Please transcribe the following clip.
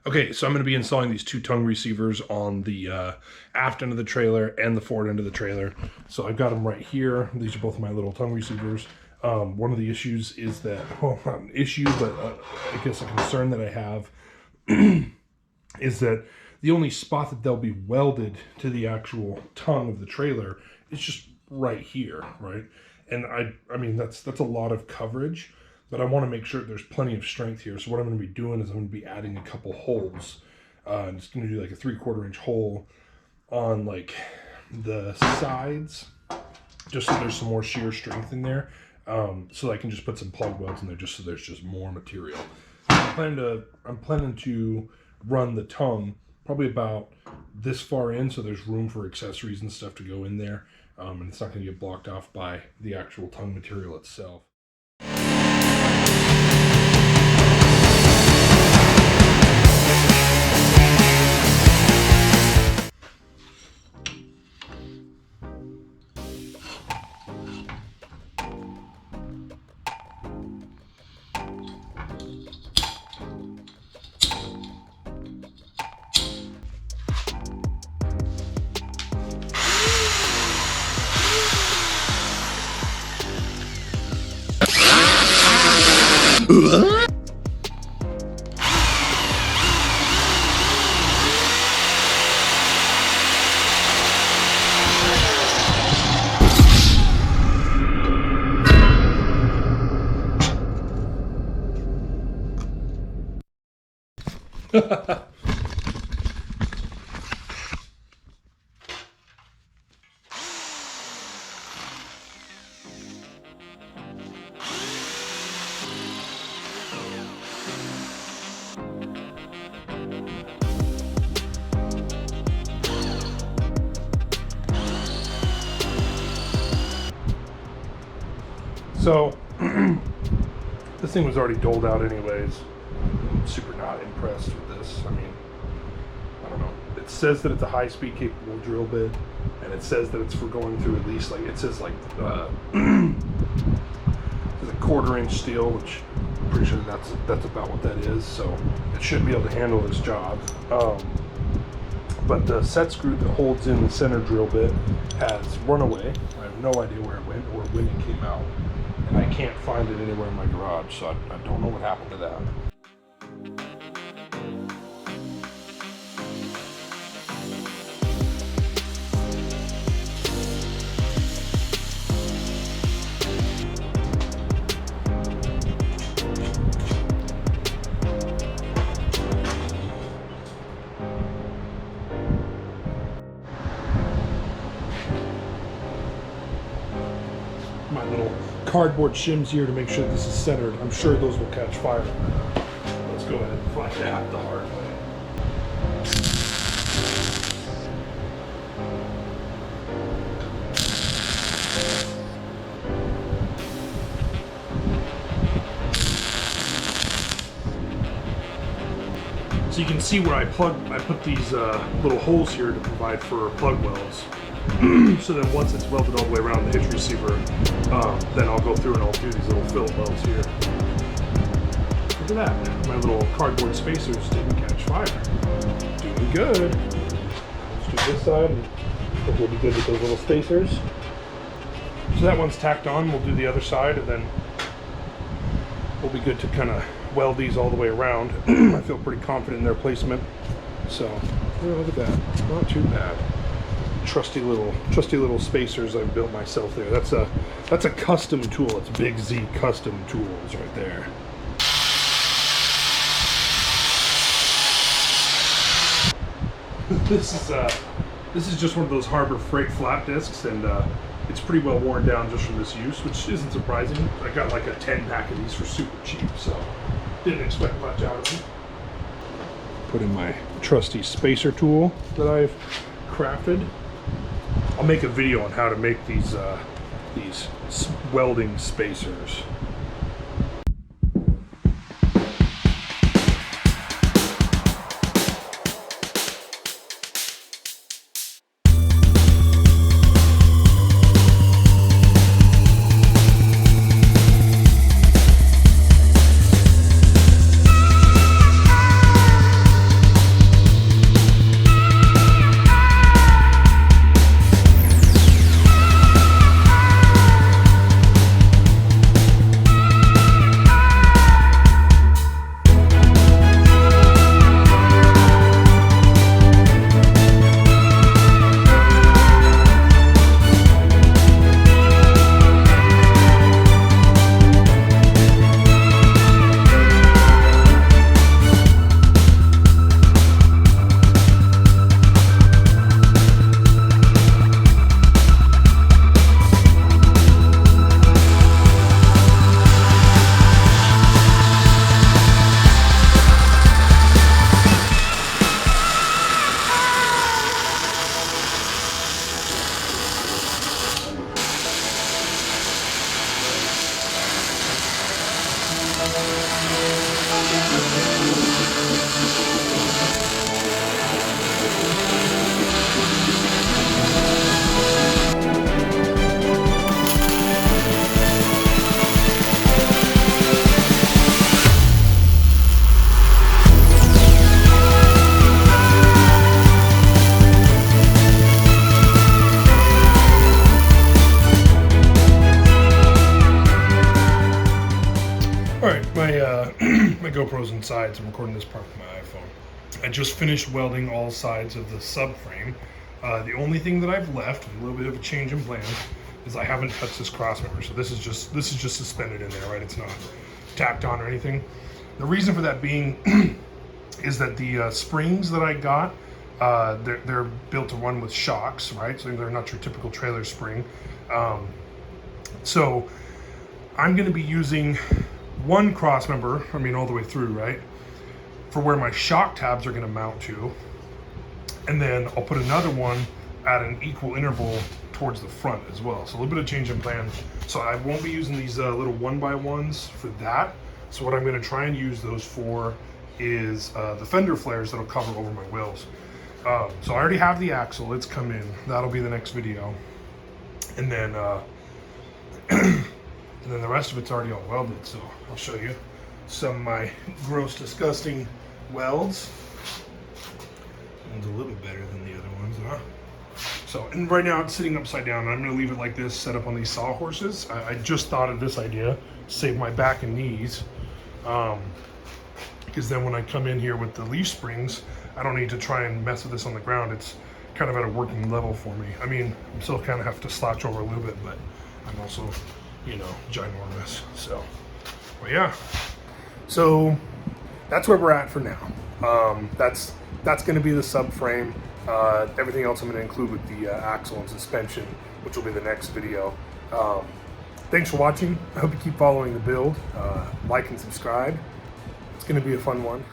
Okay, so I'm going to be installing these two tongue receivers on the aft end of the trailer and the forward end of the trailer. So I've got them right here. These are both my little tongue receivers. One of the issues is that, well, not an issue, but I guess a concern that I have is that the only spot that they'll be welded to the actual tongue of the trailer is just right here, right? And I mean, that's a lot of coverage. But I want to make sure there's plenty of strength here. So what I'm going to be doing is I'm going to be adding a couple holes. I'm just going to do like a 3/4 inch hole on like the sides, just so there's some more shear strength in there. So I can just put some plug welds in there just so there's just more material. I'm planning to run the tongue probably about this far in, so there's room for accessories and stuff to go in there. And it's not going to get blocked off by the actual tongue material itself. So this thing was already doled out anyways. I'm super not impressed with this. I mean, I don't know. It says that it's a high-speed capable drill bit, and it says that it's for going through at least like, it says like there's a 1/4 inch steel, which I'm pretty sure that's about what that is. So it should be able to handle this job. But the set screw that holds in the center drill bit has run away. I have no idea where it went or when it came out. And I can't find it anywhere in my garage, so I don't know what happened to that. My little cardboard shims here to make sure this is centered. I'm sure those will catch fire. Let's go ahead and find out the hard way. So you can see where I put these little holes here to provide for plug welds. So then once it's welded all the way around the hitch receiver, then I'll go through and I'll do these little fillet welds here. Look at that. My little cardboard spacers didn't catch fire. Doing good. Let's do this side, and I think we'll be good with those little spacers. So that one's tacked on. We'll do the other side, and then we'll be good to kind of weld these all the way around. I feel pretty confident in their placement. So, oh, look at that. Not too bad. Trusty little spacers I've built myself there. That's a custom tool. It's Big Z Custom Tools right there. This is just one of those Harbor Freight flat discs, and it's pretty well worn down just from this use, which isn't surprising. I got like a 10-pack of these for super cheap, so didn't expect much out of them. Put in my trusty spacer tool that I've crafted. I'll make a video on how to make these welding spacers. frozen sides. I'm recording this part with my iPhone. I just finished welding all sides of the subframe. The only thing that I've left, a little bit of a change in plan, is I haven't touched this cross member. So this is just suspended in there, right? It's not tacked on or anything. The reason for that being is that the springs that I got, they're built to run with shocks, right? So they're not your typical trailer spring. So I'm going to be using one cross member, I mean all the way through, right, for where my shock tabs are going to mount to, and then I'll put another one at an equal interval towards the front as well. So a little bit of change in plan. So I won't be using these little 1x1s for that. So what I'm going to try and use those for is the fender flares that'll cover over my wheels. So I already have the axle, it's come in. That'll be the next video. And then and then the rest of it's already all welded, so I'll show you some of my gross, disgusting welds. One's a little better than the other ones, huh? So, and right now it's sitting upside down, and I'm gonna leave it like this, set up on these sawhorses. I just thought of this idea, save my back and knees, because then when I come in here with the leaf springs, I don't need to try and mess with this on the ground. It's kind of at a working level for me. I mean, I'm still kind of have to slouch over a little bit, but I'm also, you know, ginormous. So, well, yeah. So that's where we're at for now. That's going to be the subframe. Everything else I'm going to include with the axle and suspension, which will be the next video. Thanks for watching. I hope you keep following the build. Like and subscribe. It's going to be a fun one.